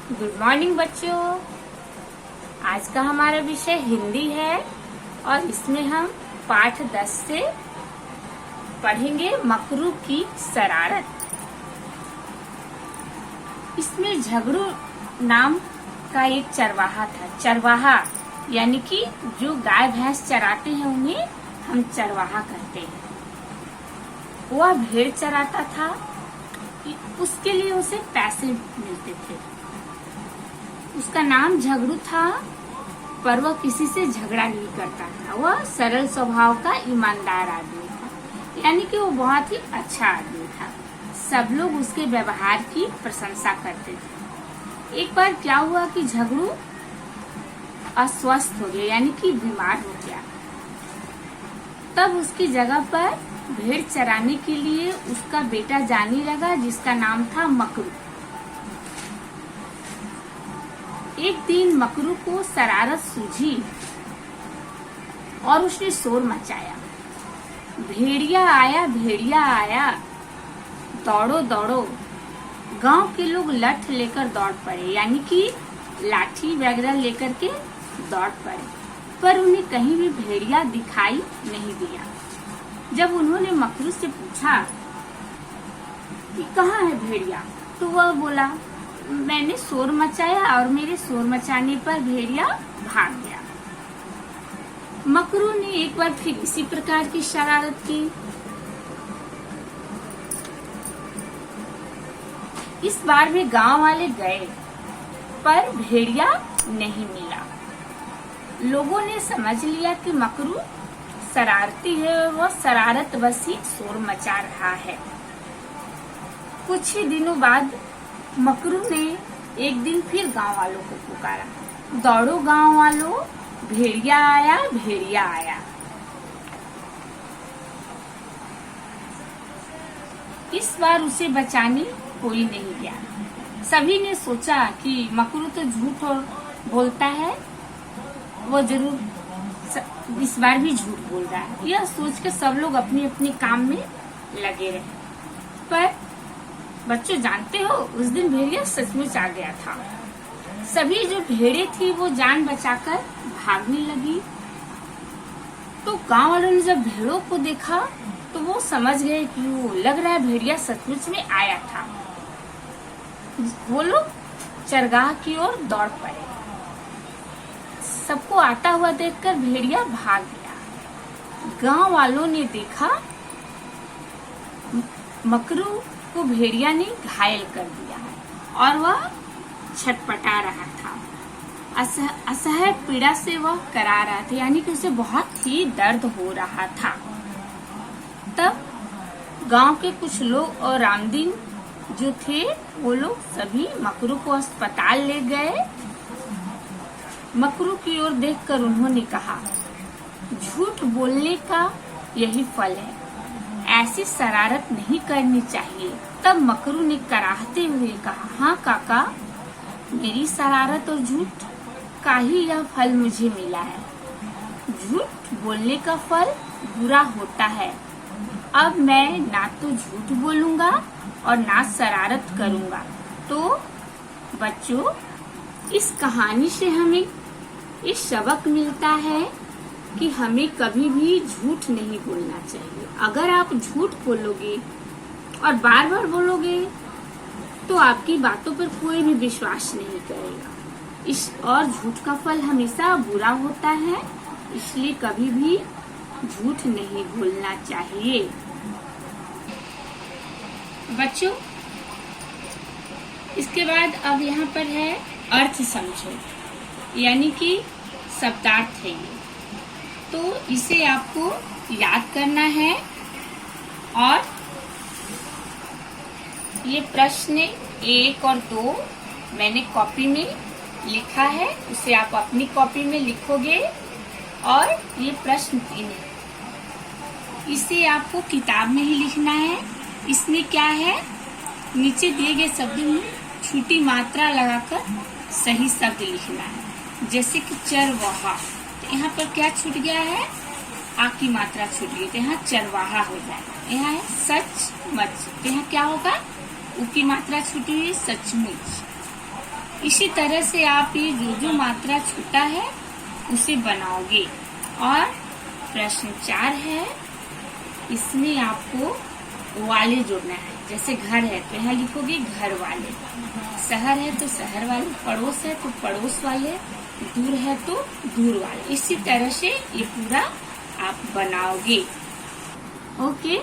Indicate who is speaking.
Speaker 1: Good morning बच्चों। आज का हमारा विषय हिंदी है और इसमें हम पाठ 10 से पढ़ेंगे मकरू की शरारत। इसमें झगड़ू नाम का एक चरवाहा था। चरवाहा यानी कि जो गाय भैंस चराते हैं उन्हें हम चरवाहा कहते हैं। वह भेड़ चराता था, उसके लिए उसे पैसे मिलते थे। उसका नाम झगड़ू था, पर वह किसी से झगड़ा नहीं करता था। वह सरल स्वभाव का ईमानदार आदमी था, यानी कि वो बहुत ही अच्छा आदमी था। सब लोग उसके व्यवहार की प्रशंसा करते थे। एक बार क्या हुआ कि झगड़ू अस्वस्थ हो गया, यानी कि बीमार हो गया। तब उसकी जगह पर भेड़ चराने के लिए उसका बेटा जाने लगा, जिसका नाम था मकरू। एक दिन मकरू को शरारत सूझी और उसने शोर मचाया, भेड़िया आया, भेड़िया आया, दौड़ो दौड़ो। गांव के लोग लठ लेकर दौड़ पड़े, यानी कि लाठी वगैरह लेकर के दौड़ पड़े, पर उन्हें कहीं भी भेड़िया दिखाई नहीं दिया। जब उन्होंने मकरू से पूछा कि कहाँ है भेड़िया, तो वह बोला, मैंने शोर मचाया और मेरे शोर मचाने पर भेड़िया भाग गया। मकरू ने एक बार फिर इसी प्रकार की शरारत की। इस बार भी गांव वाले गए, पर भेड़िया नहीं मिला। लोगों ने समझ लिया कि मकरू शरारती है, वह शरारत बस ही शोर मचा रहा है। कुछ ही दिनों बाद मकरू ने एक दिन फिर गांव वालों को पुकारा, दौड़ो गांव वालों, भेड़िया आया, भेड़िया आया। इस बार उसे बचाने कोई नहीं गया। सभी ने सोचा कि मकरू तो झूठ बोलता है, वो जरूर इस बार भी झूठ बोल रहा है। यह सोच के सब लोग अपने अपने काम में लगे रहे। पर बच्चों जानते हो, उस दिन भेड़िया सचमुच आ गया था। सभी जो भेड़े थी वो जान बचाकर भागने लगी। तो गांव वालों ने जब भेड़ों को देखा तो वो समझ गए कि वो लग रहा है भेड़िया सचमुच में आया था। वो लोग चरगाह की ओर दौड़ पड़े। सबको आता हुआ देखकर भेड़िया भाग गया। गांव वालों ने देखा मकरू को भेड़िया ने घायल कर दिया और वह छटपटा रहा था। असह्य पीड़ा से वह करा रहा था, यानी कि उसे बहुत ही दर्द हो रहा था। तब गांव के कुछ लोग और रामदीन जो थे, वो लोग सभी मकरू को अस्पताल ले गए। मकरू की ओर देखकर उन्होंने कहा, झूठ बोलने का यही फल है, ऐसी शरारत नहीं करनी चाहिए। तब मकरू ने कराहते हुए कहा, हाँ काका, मेरी शरारत और झूठ का ही यह फल मुझे मिला है। झूठ बोलने का फल बुरा होता है। अब मैं ना तो झूठ बोलूंगा और ना शरारत करूंगा। तो बच्चों, इस कहानी से हमें इस सबक मिलता है कि हमें कभी भी झूठ नहीं बोलना चाहिए। अगर आप झूठ बोलोगे और बार बार बोलोगे तो आपकी बातों पर कोई भी विश्वास नहीं करेगा। और झूठ का फल हमेशा बुरा होता है, इसलिए कभी भी झूठ नहीं बोलना चाहिए। बच्चों, इसके बाद अब यहाँ पर है अर्थ समझो, यानी कि शब्दार्थ है ये। तो इसे आपको याद करना है और ये प्रश्न 1 और 2 मैंने कॉपी में लिखा है, उसे आप अपनी कॉपी में लिखोगे। और ये प्रश्न 3 है, इसे आपको किताब में ही लिखना है। इसमें क्या है, नीचे दिए गए शब्द में छोटी मात्रा लगाकर सही शब्द लिखना है। जैसे कि चरवाहा, तो यहाँ पर क्या छूट गया है, आ की मात्रा छूट गई, तो यहाँ चरवाहा हो जाएगा। यहाँ है सचमुच, तो यहाँ क्या होगा, उ की मात्रा छूटी हुई, सचमुच। इसी तरह से आप ये जो मात्रा छूटा है उसे बनाओगे। और प्रश्न 4 है, इसमें आपको वाले जोड़ना है। जैसे घर है तो यहाँ लिखोगे घर वाले, शहर है तो शहर वाले, पड़ोस है तो पड़ोस वाले, दूर है तो दूर वाले। इसी तरह से ये पूरा आप बनाओगे। ओके।